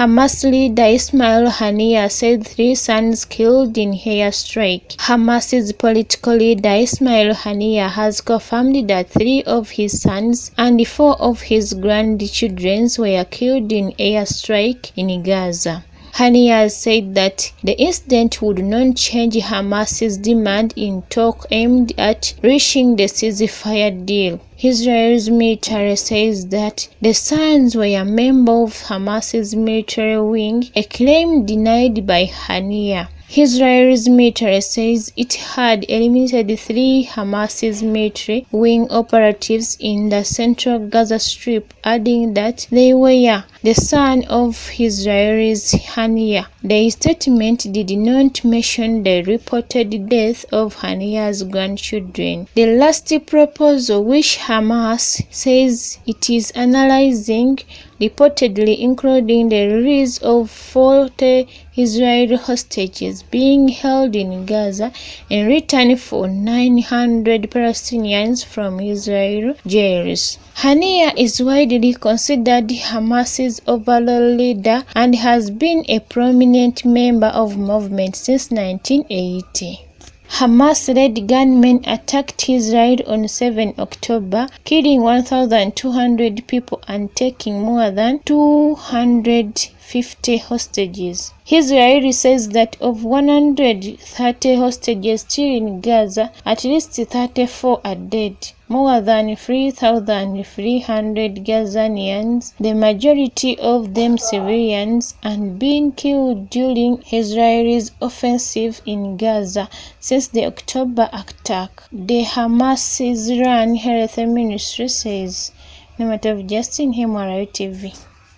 Hamas leader Ismail Haniyeh said 3 sons killed in airstrike. Hamas's political leader Ismail Haniyeh has confirmed that 3 of his sons and 4 of his grandchildren were killed in airstrike in Gaza. Haniyeh said that the incident would not change Hamas's demand in talk aimed at reaching the ceasefire deal. Israel's military says that the sons were members of Hamas's military wing, a claim denied by Haniyeh. Israel's military says it had eliminated 3 Hamas's military wing operatives in the central Gaza Strip, adding that they were the son of Israel's Haniyeh. The statement did not mention the reported death of Haniyeh's grandchildren. The last proposal, which Hamas says it is analyzing, reportedly including the release of 40 Israeli hostages being held in Gaza in return for 900 Palestinians from Israeli jails. Haniyeh is widely considered Hamas's overall leader and has been a prominent member of the movement since 1980. Hamas-led gunmen attacked Israel on 7 October, killing 1,200 people and taking more than 250 hostages. Israel says that of 130 hostages still in Gaza, at least 34 are dead. More than 3,300 Gazanians, the majority of them civilians, and being killed during Israel's offensive in Gaza since the October attack, the Hamas-run health ministry says. Number of Justin Hemwara TV.